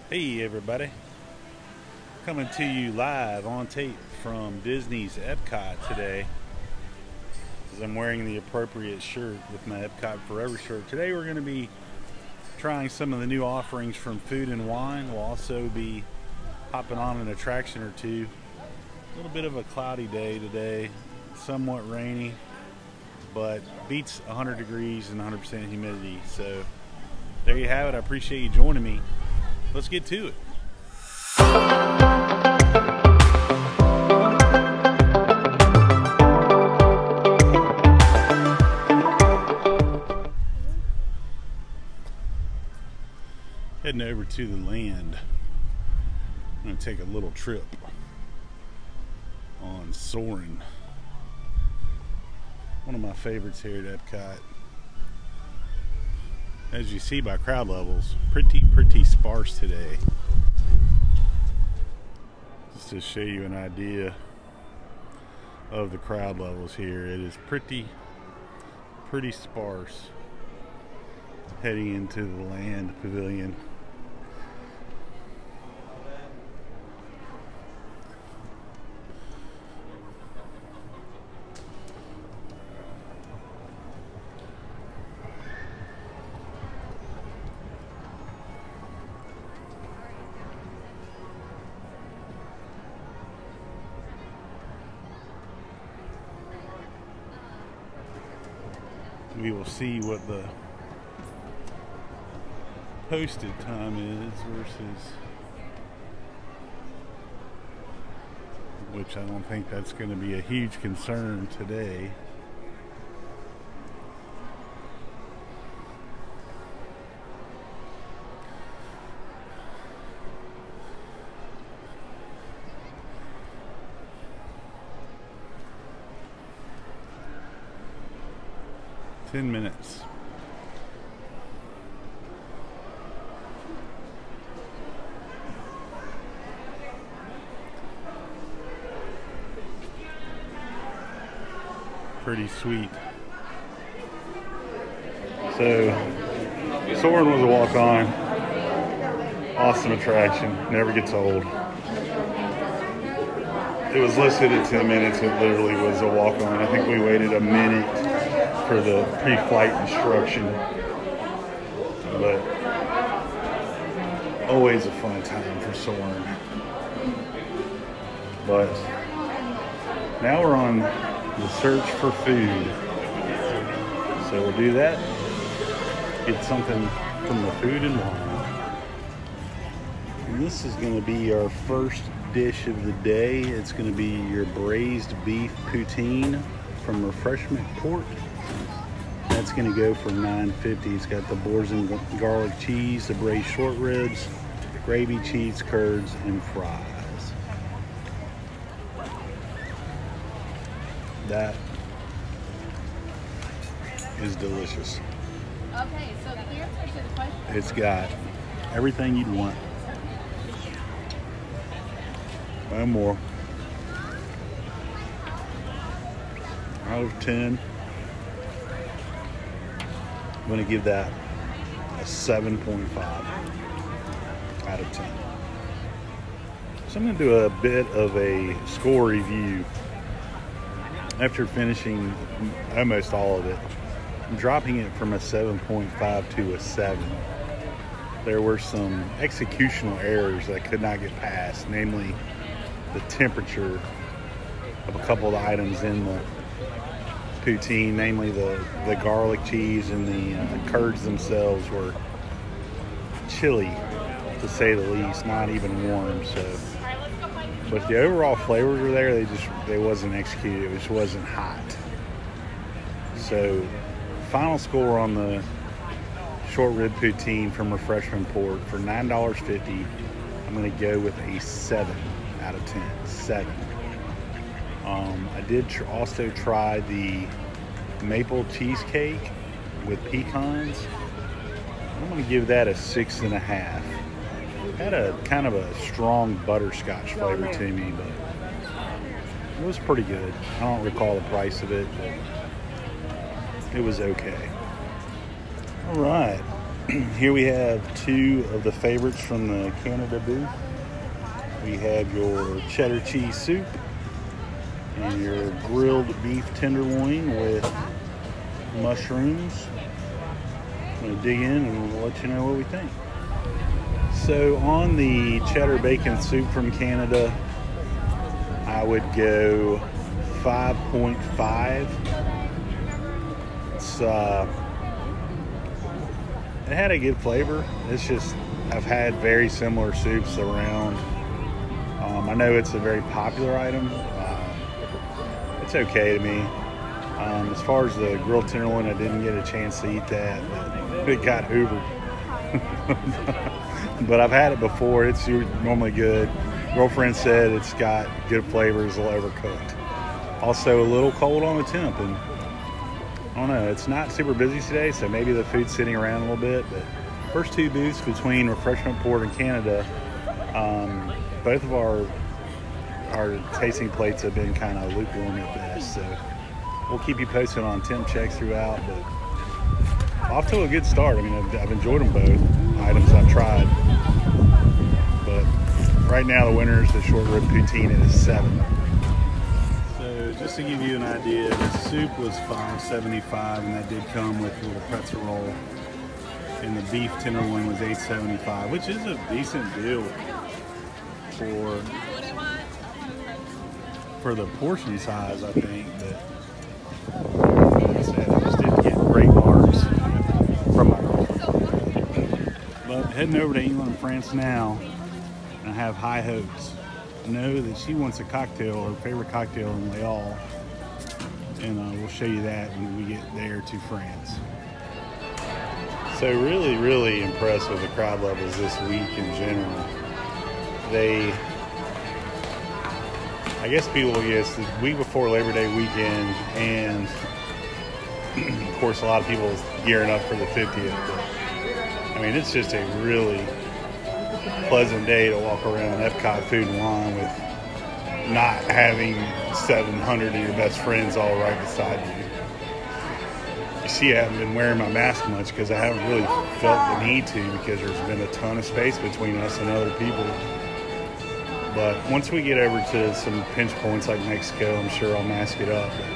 Hey everybody, coming to you live on tape from Disney's Epcot today, as I'm wearing the appropriate shirt with my Epcot Forever shirt. Today we're going to be trying some of the new offerings from Food and Wine. We'll also be hopping on an attraction or two. A little bit of a cloudy day today, somewhat rainy, but beats 100 degrees and 100% humidity. So there you have it. I appreciate you joining me. Let's get to it. Heading over to the land. I'm going to take a little trip on Soarin'. One of my favorites here at Epcot. As you see by crowd levels, pretty sparse today. Just to show you an idea of the crowd levels here, it is pretty sparse heading into the land pavilion. We will see what the posted time is versus, which I don't think that's going to be a huge concern today. Ten minutes. Pretty sweet. So, Soarin' was a walk-on. Awesome attraction. Never gets old. It was listed at 10 minutes. It literally was a walk-on. I think we waited a minute for the pre-flight instruction, but always a fun time for Soarin'. But now we're on the search for food, so we'll do that, get something from the Food and Wine. And this is going to be our first dish of the day. It's going to be your braised beef poutine from Refreshment Port. That's going to go for $9.50. It's got the boars and garlic cheese, the braised short ribs, gravy, cheese, curds, and fries. That is delicious. Okay, so the answer to the question. It's got everything you'd want. One more. Out of 10. I'm going to give that a 7.5 out of 10. So I'm going to do a bit of a score review after finishing almost all of it. I'm dropping it from a 7.5 to a 7. There were some executional errors that I could not get past, namely the temperature of a couple of the items in the poutine, namely the garlic cheese and the curds themselves were chilly, to say the least, not even warm. So, but the overall flavors were there. They wasn't executed. It just wasn't hot. So, final score on the short rib poutine from Refreshment Port for $9.50. I'm going to go with a 7 out of 10. 7. I did also try the maple cheesecake with pecans. I'm going to give that a 6.5. Had a kind of a strong butterscotch flavor to me, but it was pretty good. I don't recall the price of it, but it was okay. All right, Here we have two of the favorites from the Canada booth. We have your cheddar cheese soup and your grilled beef tenderloin with mushrooms. I'm going to dig in and we'll let you know what we think. So on the cheddar bacon soup from Canada, I would go 5.5. It's it had a good flavor. It's just, I've had very similar soups around. I know it's a very popular item. It's okay to me. As far as the grilled tenderloin, I didn't get a chance to eat that. It got hoovered. But I've had it before. It's normally good. Girlfriend said it's got good flavors, a little overcooked. Also a little cold on the temp, and I don't know, it's not super busy today, so maybe the food's sitting around a little bit. But first two booths between Refreshment Port and Canada, both of our tasting plates have been kind of lukewarm at best. So we'll keep you posted on temp checks throughout, but off to a good start. I mean, I've enjoyed them both, items I've tried. But right now the winner is the short rib poutine at a 7. So just to give you an idea, the soup was $5.75, and that did come with a little pretzel roll. And the beef tenderloin was $8.75, which is a decent deal for the portion size, I think. But like I said, I just didn't get great marks from my girlfriend. But heading over to England and France now, and I have high hopes. I know that she wants a cocktail, her favorite cocktail in Leal, and we'll show you that when we get there to France. So really, really impressed with the crowd levels this week in general. I guess people, yes, the week before Labor Day weekend, and of course a lot of people gearing up for the 50th. But, I mean, it's just a really pleasant day to walk around Epcot Food and Wine with not having 700 of your best friends all right beside you. You see, I haven't been wearing my mask much because I haven't really felt the need to, because there's been a ton of space between us and other people. But once we get over to some pinch points like Mexico, I'm sure I'll mask it up. But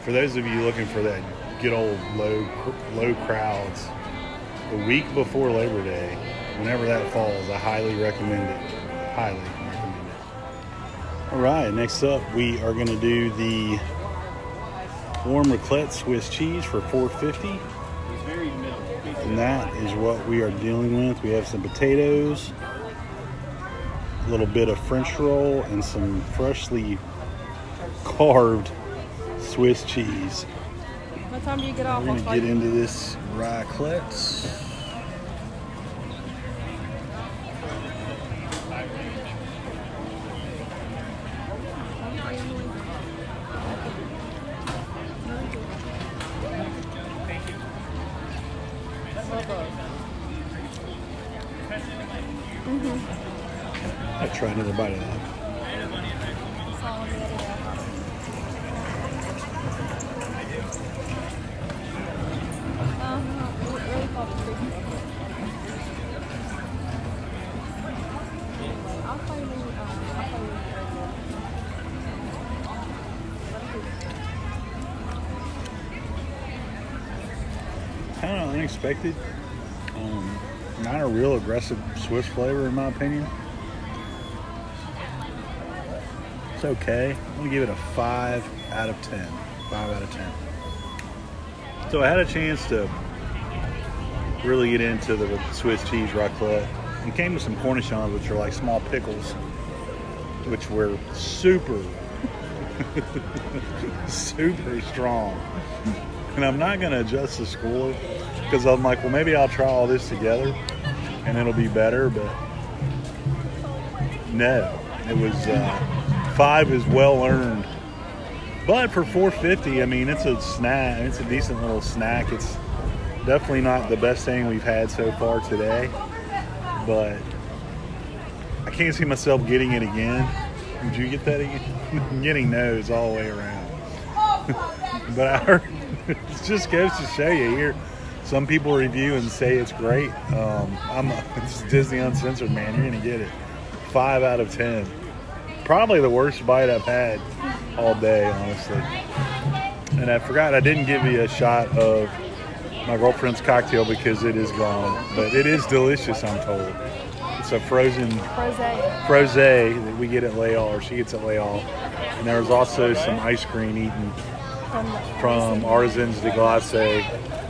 for those of you looking for that good old low crowds, the week before Labor Day, whenever that falls, I highly recommend it. Highly recommend it. All right, next up we are going to do the warm raclette Swiss cheese for $4.50. And that is what we are dealing with. We have some potatoes, a little bit of French roll, and some freshly carved Swiss cheese. What time do you get off? We're going to get into this raclette. I'll try another bite of that. Kind of unexpected. Not a real aggressive Swiss flavor in my opinion. It's okay. I'm gonna give it a 5 out of 10. 5 out of 10. So I had a chance to really get into the Swiss cheese raclette. It came with some cornichons, which are like small pickles, which were super, super strong. And I'm not gonna adjust the score because I'm like, well, maybe I'll try all this together and it'll be better. But no, it was 5 is well earned. But for $4.50, I mean, it's a snack. It's a decent little snack. It's definitely not the best thing we've had so far today, but I can't see myself getting it again. Would you get that again? I'm getting no's all the way around. But I heard, it just goes to show you here, Some people review and say it's great. It's Disney Uncensored, man. You're gonna get it. 5 out of 10. Probably the worst bite I've had all day, honestly. And I forgot I didn't give you a shot of my girlfriend's cocktail because it is gone. But it is delicious, I'm told. It's a frozen frosé that we get at Les Halles, or she gets at Les Halles. And there was also some ice cream eaten from Artisans de Glace,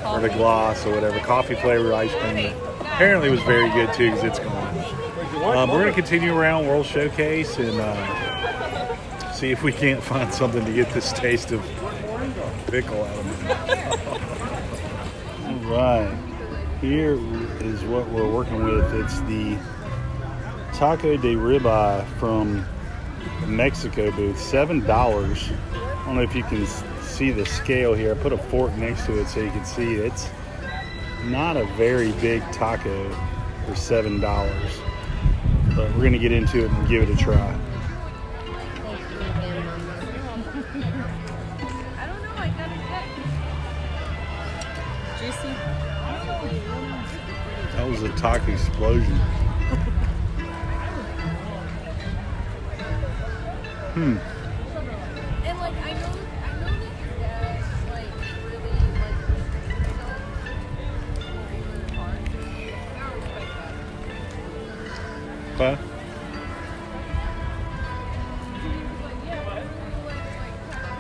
or the Glace, or whatever, coffee flavored ice cream. Apparently it was very good too because it's gone. We're going to continue around World Showcase and see if we can't find something to get this taste of pickle out of it. All right, here is what we're working with. It's the Taco de Ribeye from Mexico booth, $7. I don't know if you can see the scale here. I put a fork next to it so you can see it's not a very big taco for $7, but we're gonna get into it and give it a try. I don't know, I got it. Juicy. That was a taco explosion. And like I know that your dad's like really like hard. I respect that. Okay.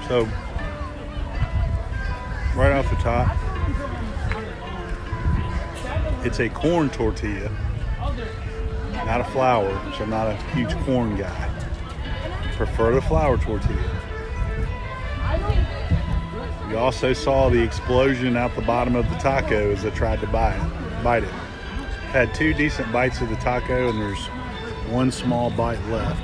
So, right off the top, it's a corn tortilla, not a flour, which I'm not a huge corn guy. Prefer the flour tortilla. You also saw the explosion out the bottom of the taco as I tried to bite it. Had 2 decent bites of the taco and there's 1 small bite left.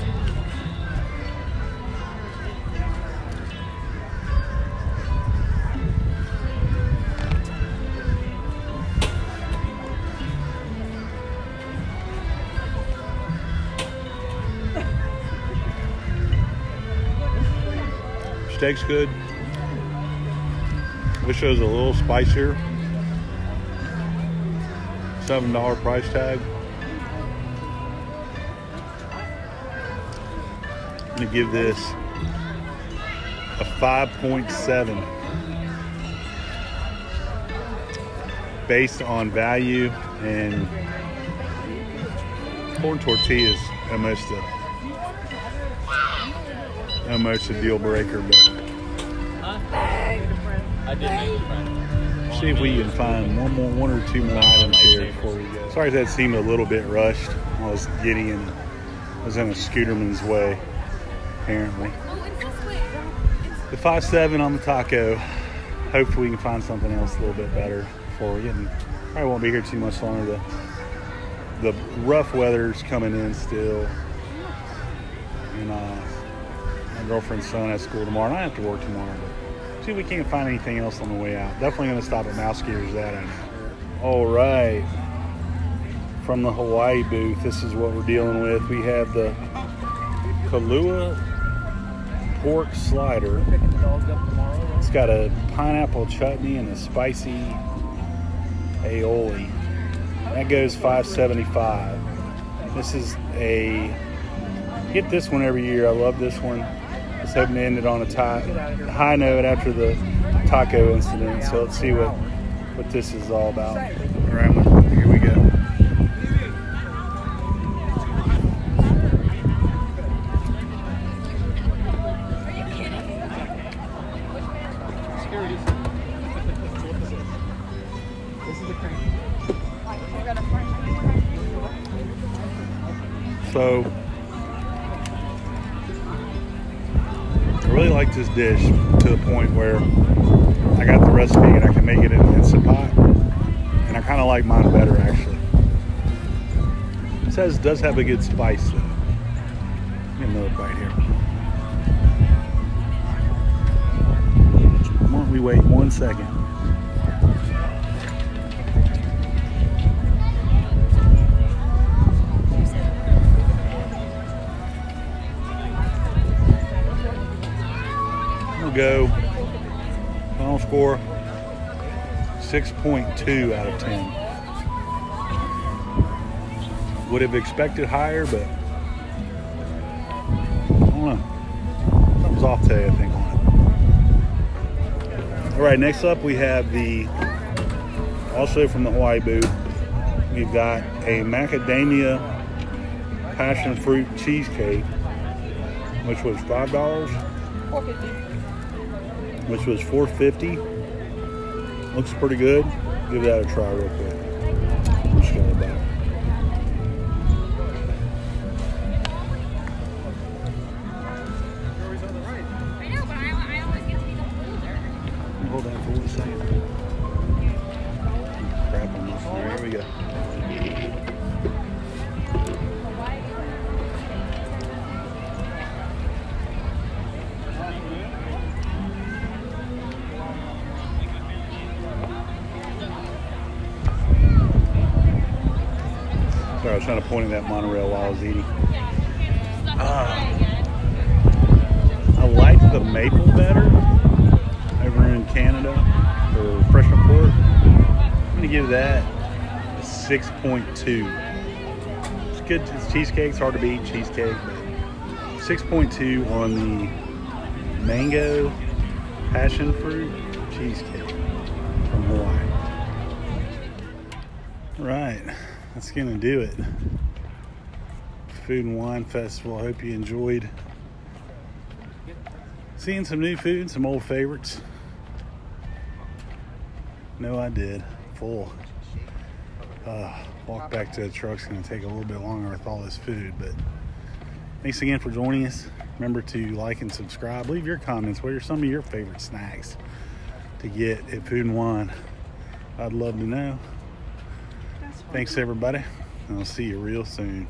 Steak's good. Wish it was a little spicier. $7 price tag. I'm gonna give this a 5.7 based on value, and corn tortilla is almost a deal breaker, but see if we can find one or two more items here before we go. Sorry that seemed a little bit rushed. I was in a scooterman's way, apparently. The 5.7 on the taco. Hopefully we can find something else a little bit better before we get in. Probably won't be here too much longer. The rough weather's coming in still, and my girlfriend's son has school tomorrow, and I have to work tomorrow. But see if we can't find anything else on the way out. Definitely going to stop at Mouse Gears, that I know. All right, from the Hawaii booth, this is what we're dealing with. We have the Kahlua pork slider. It's got a pineapple chutney and a spicy aioli. That goes $5.75. This is get this one every year. I love this one. Just hoping to end it on a high note after the taco incident. So let's see what this is all about. All right, here we go. So, I really like this dish to the point where I got the recipe and I can make it in an Instant Pot. And I kind of like mine better, actually. It says it does have a good spice, though. Get another bite here. Why don't we wait 1 second? Go. Final score 6.2 out of 10. Would have expected higher, but I don't know. Something's off today, I think, on it. All right, next up we have also from the Hawaii booth, we've got a macadamia passion fruit cheesecake, which was $5. $4.50. Which was $4.50. Looks pretty good. Give that a try real quick. Just got it back. I know, but I always get to be the holder. Hold on for 1 second. Crap on my phone. Here we go. Sorry, I was trying to point at that monorail while I was eating. I like the maple better over in Canada for freshman port. I'm going to give that a 6.2. It's good. It's cheesecake. It's hard to beat cheesecake, but 6.2 on the mango passion fruit cheesecake from Hawaii. All right. That's gonna do it. Food and Wine Festival. I hope you enjoyed seeing some new food, some old favorites. No, I did. Full. Walk back to the truck's gonna take a little bit longer with all this food, but thanks again for joining us. Remember to like and subscribe. Leave your comments. What are some of your favorite snacks to get at Food and Wine? I'd love to know. Thanks, everybody, and I'll see you real soon.